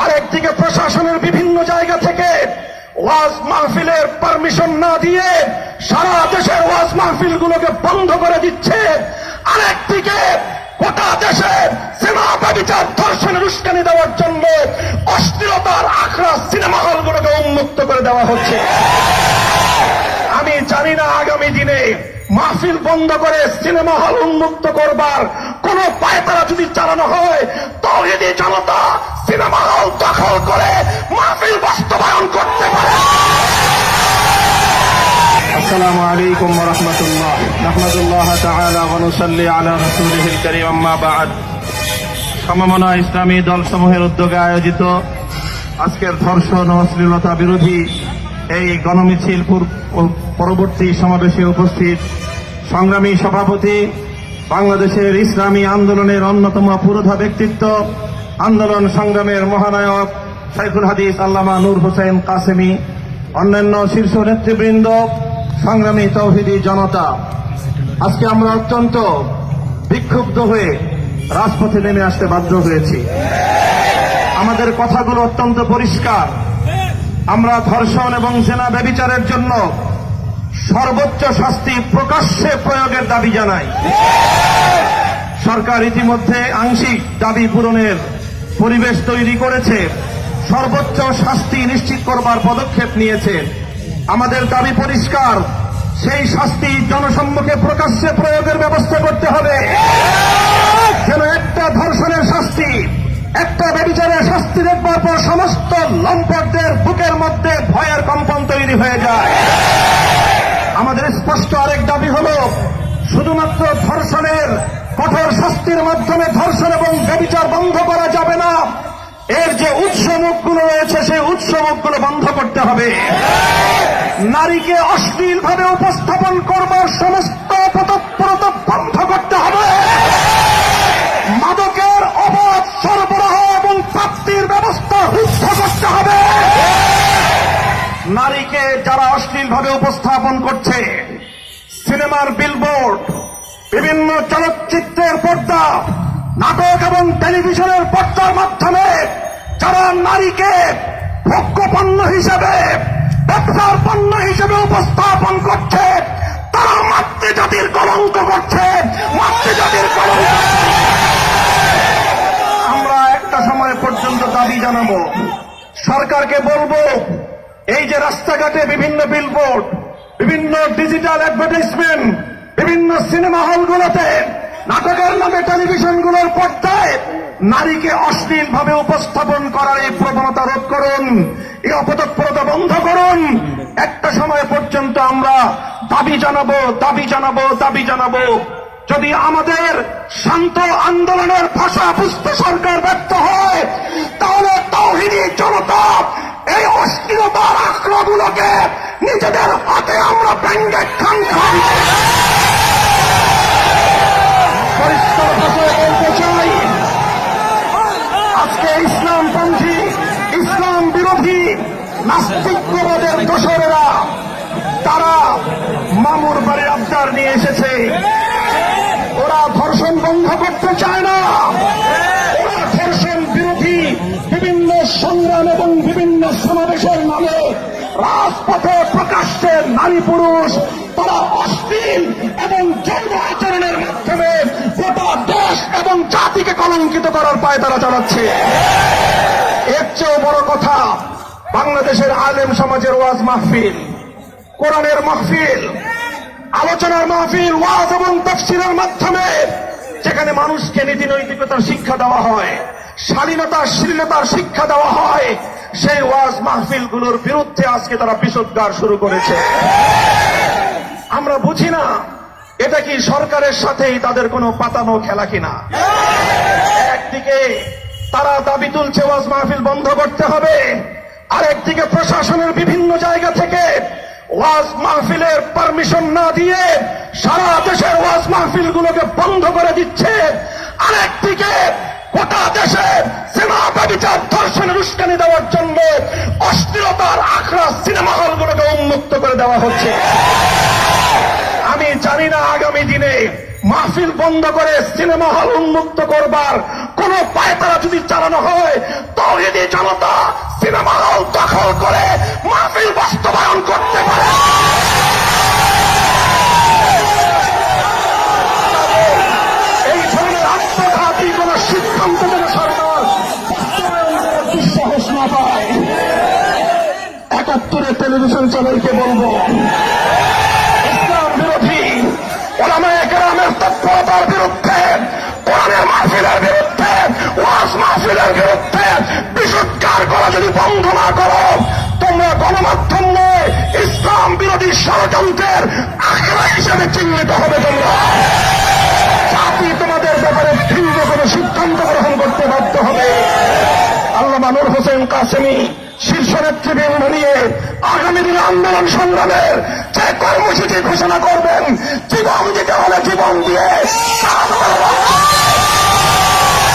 আরেকদিকে প্রশাসনের বিভিন্ন জায়গা থেকে ওয়াজ মাহফিলের পারমিশন না দিয়ে সারা দেশের ওয়াজ মাহফিলগুলোকে বন্ধ করে দিচ্ছে। আরেকদিকে গোটা দেশে সিনেমা ব্যভিচার ধর্ষণের উস্কানি দেওয়ার জন্য অশ্লীলতার আখড়া সিনেমা হলগুলোকে উন্মুক্ত করে দেওয়া হচ্ছে। আমি জানি না আগামী দিনে মাহফিল বন্ধ করে সিনেমা হল উন্মুক্ত করবার কোন পায়তারা যদি চালানো হয়, তাওহীদি জনতা সিনেমা হল দখল করে মাহফিল বাস্তবায়ন করতে পারে। আসসালামু আলাইকুম ওয়া রাহমাতুল্লাহ। নাহমাদুল্লাহ তাআলা ওয়া নুসাল্লি আলা রাসূলিহিল কারীম, আম্মা বা'দ। সমমনা ইসলামী দলসমূহের উদ্যোগে আয়োজিত আজকের ধর্ষণ ও অশ্লীলতা বিরোধী এই গণমিছিল পরবর্তী সমাবেশে উপস্থিত সংগ্রামী সভাপতি, বাংলাদেশের ইসলামী আন্দোলনের অন্যতম পুরোধা ব্যক্তিত্ব, আন্দোলন সংগ্রামের মহানায়ক শাইখুল হাদিস আল্লামা নূর হোসেন কাসেমী, অন্যান্য শীর্ষ নেতৃবৃন্দ, সংগ্রামী তাওহীদি জনতা, আজকে আমরা অত্যন্ত বিক্ষুব্ধ হয়ে রাজপথে নেমে আসতে বাধ্য হয়েছি। আমাদের কথাগুলো অত্যন্ত পরিষ্কার। আমরা ধর্ষণ এবং জেনা ব্যভিচারের জন্য সর্বোচ্চ শাস্তি প্রকাশ্যে প্রয়োগের দাবি জানাই। সরকার ইতিমধ্যে আংশিক দাবি পূরণের পরিবেশ তৈরি করেছে, সর্বোচ্চ শাস্তি নিশ্চিত করবার পদক্ষেপ নিয়েছে। আমাদের দাবি পরিষ্কার, সেই শাস্তি জনসম্মুখে প্রকাশ্যে প্রয়োগের ব্যবস্থা করতে হবে। যেন একটা ধর্ষণের শাস্তি, একটা ব্যভিচারের শাস্তি দেখবার পর সমস্ত লম্পটদের বুকের মধ্যে ভয়ের কম্পন তৈরি হয়ে যায়। আমাদের স্পষ্ট আরেক দাবি হল, শুধুমাত্র ধর্ষণের কঠোর শাস্তির মাধ্যমে ধর্ষণ এবং ব্যভিচার বন্ধ করা যাবে না, এর যে উৎসমুখগুলো রয়েছে সেই উৎসমুখগুলো বন্ধ করতে হবে। নারীকে অশ্লীলভাবে উপস্থাপন করবার সমস্ত তৎপরতা বন্ধ করতে হবে। মাদকের অবাধ সরবরাহ এবং প্রাপ্তির ব্যবস্থা রুদ্ধ করতে হবে। নারীকে যারা অশ্লীলভাবে উপস্থাপন করছে, সিনেমার বিলবোর্ড, বিভিন্ন চলচ্চিত্রের পর্দা, নাটক এবং টেলিভিশনের পর্দার মাধ্যমে যারা নারীকে ভোগ্য পণ্য হিসেবে, ব্যবসার পণ্য হিসেবে উপস্থাপন করছে, তারা মাতৃজাতির কলঙ্ক করছে, মাতৃজাতির কলঙ্ক। আমরা একটা সময় পর্যন্ত দাবি জানাবো, সরকারকে বলবো, এই যে রাস্তাঘাটে বিভিন্ন বিলবোর্ড, বিভিন্ন ডিজিটাল অ্যাডভার্টাইজমেন্ট, বিভিন্ন সিনেমা হলগুলোতে নাটকের নামে টেলিভিশনগুলোর পর্দায় নারীকে অশ্লীলভাবে উপস্থাপন করার এই প্রবণতা রোধ করুন, এই অপতৎপরতা বন্ধ করুন। একটা সময় পর্যন্ত আমরা দাবি জানাবো। যদি আমাদের শান্ত আন্দোলনের ভাষা বুঝতে সরকার ব্যর্থ হয়, তাহলে তাওহীদি জনতা এই অশ্লীলতার আখড়াগুলোকে নিজেদের হাতে আমরা ভেঙে খান। পরিষ্কার ভাষায় বলতে চাই, আজকে ইসলামপন্থী, ইসলাম বিরোধী নাস্তিকবাদের দোসরেরা তারা মামুর বাড়ির আবদার নিয়ে এসেছে। ওরা ধর্ষণ বন্ধ করতে চায় না, ওরা ধর্ষণ বিরোধী বিভিন্ন সংগ্রাম এবং বিভিন্ন সমাবেশের নামে রাজপথে প্রকাশ্যে নারী পুরুষ তারা অশ্লীল এবং যৌন আচরণের মাধ্যমে গোটা দেশ এবং জাতিকে কলঙ্কিত করার পায় তারা চালাচ্ছে। এর চেয়েও বড় কথা, বাংলাদেশের আলেম সমাজের ওয়াজ মাহফিল, কোরআনের মাহফিল, আলোচনার মাহফিল, ওয়াজ এবং তাফসীরের মাধ্যমে যেখানে মানুষকে নীতি নৈতিকতার শিক্ষা দেওয়া হয়, শালীনতার শ্লীলতার শিক্ষা দেওয়া হয়, সেই ওয়াজ মাহফিলগুলোর বিরুদ্ধে আজকে তারা বিষোদ্গার শুরু করেছে। আমরা বুঝি না এটা কি সরকারের সাথেই তাদের কোনো পাতানো খেলা কিনা। একদিকে তারা দাবি তুলছে ওয়াজ মাহফিল বন্ধ করতে হবে, আরেকদিকে প্রশাসনের বিভিন্ন জায়গা থেকে ওয়াজ মাহফিলের পারমিশন না দিয়ে সারা দেশের ওয়াজ মাহফিলগুলোকে বন্ধ করে দিচ্ছে। আরেকদিকে গোটা দেশে সিনেমা ব্যভিচার ধর্ষণের উস্কানি দেওয়ার জন্য অশ্লীলতার আখড়া সিনেমা হলগুলোকে উন্মুক্ত করে দেওয়া হচ্ছে। আমি জানি না আগামী দিনে মাহফিল বন্ধ করে সিনেমা হল উন্মুক্ত করবার কোন পায়তারা যদি চালানো হয়, তাওহীদি জনতা সিনেমা হল দখল করে মাহফিল বাস্তবায়ন করতে পারে। এই ধরনের আত্মঘাতী কোন সিদ্ধান্ত যেন সরকার বাস্তবায়ন করার দুঃসাহস না পায়। ৭১ টেলিভিশন চ্যানেলকে বলবো, ইসলাম বিরোধী ওলামায়ে কেরামের তৎপরতার বিরুদ্ধে, কোরআনের মাহফিলের বিরুদ্ধে, ওয়াজ মাহফিলের বিরুদ্ধে বিশুদ্ধার করা যদি বন্ধ না করো, তোমরা গণমাধ্যম নয়, ইসলাম বিরোধী ষড়যন্ত্রের আখেরা হিসেবে চিহ্নিত হবে। তোমরা জাতি তোমাদের ব্যাপারে ভিন্ন কোনো সিদ্ধান্ত গ্রহণ করতে বাধ্য হবে। আল্লামা নূর হোসেন কাসেমী শীর্ষ নেতৃবৃন্দ নিয়ে আগামী দিনে আন্দোলন সংগ্রামের যে কর্মসূচি ঘোষণা করবেন, জীবন দিতে হলে জীবন দিয়ে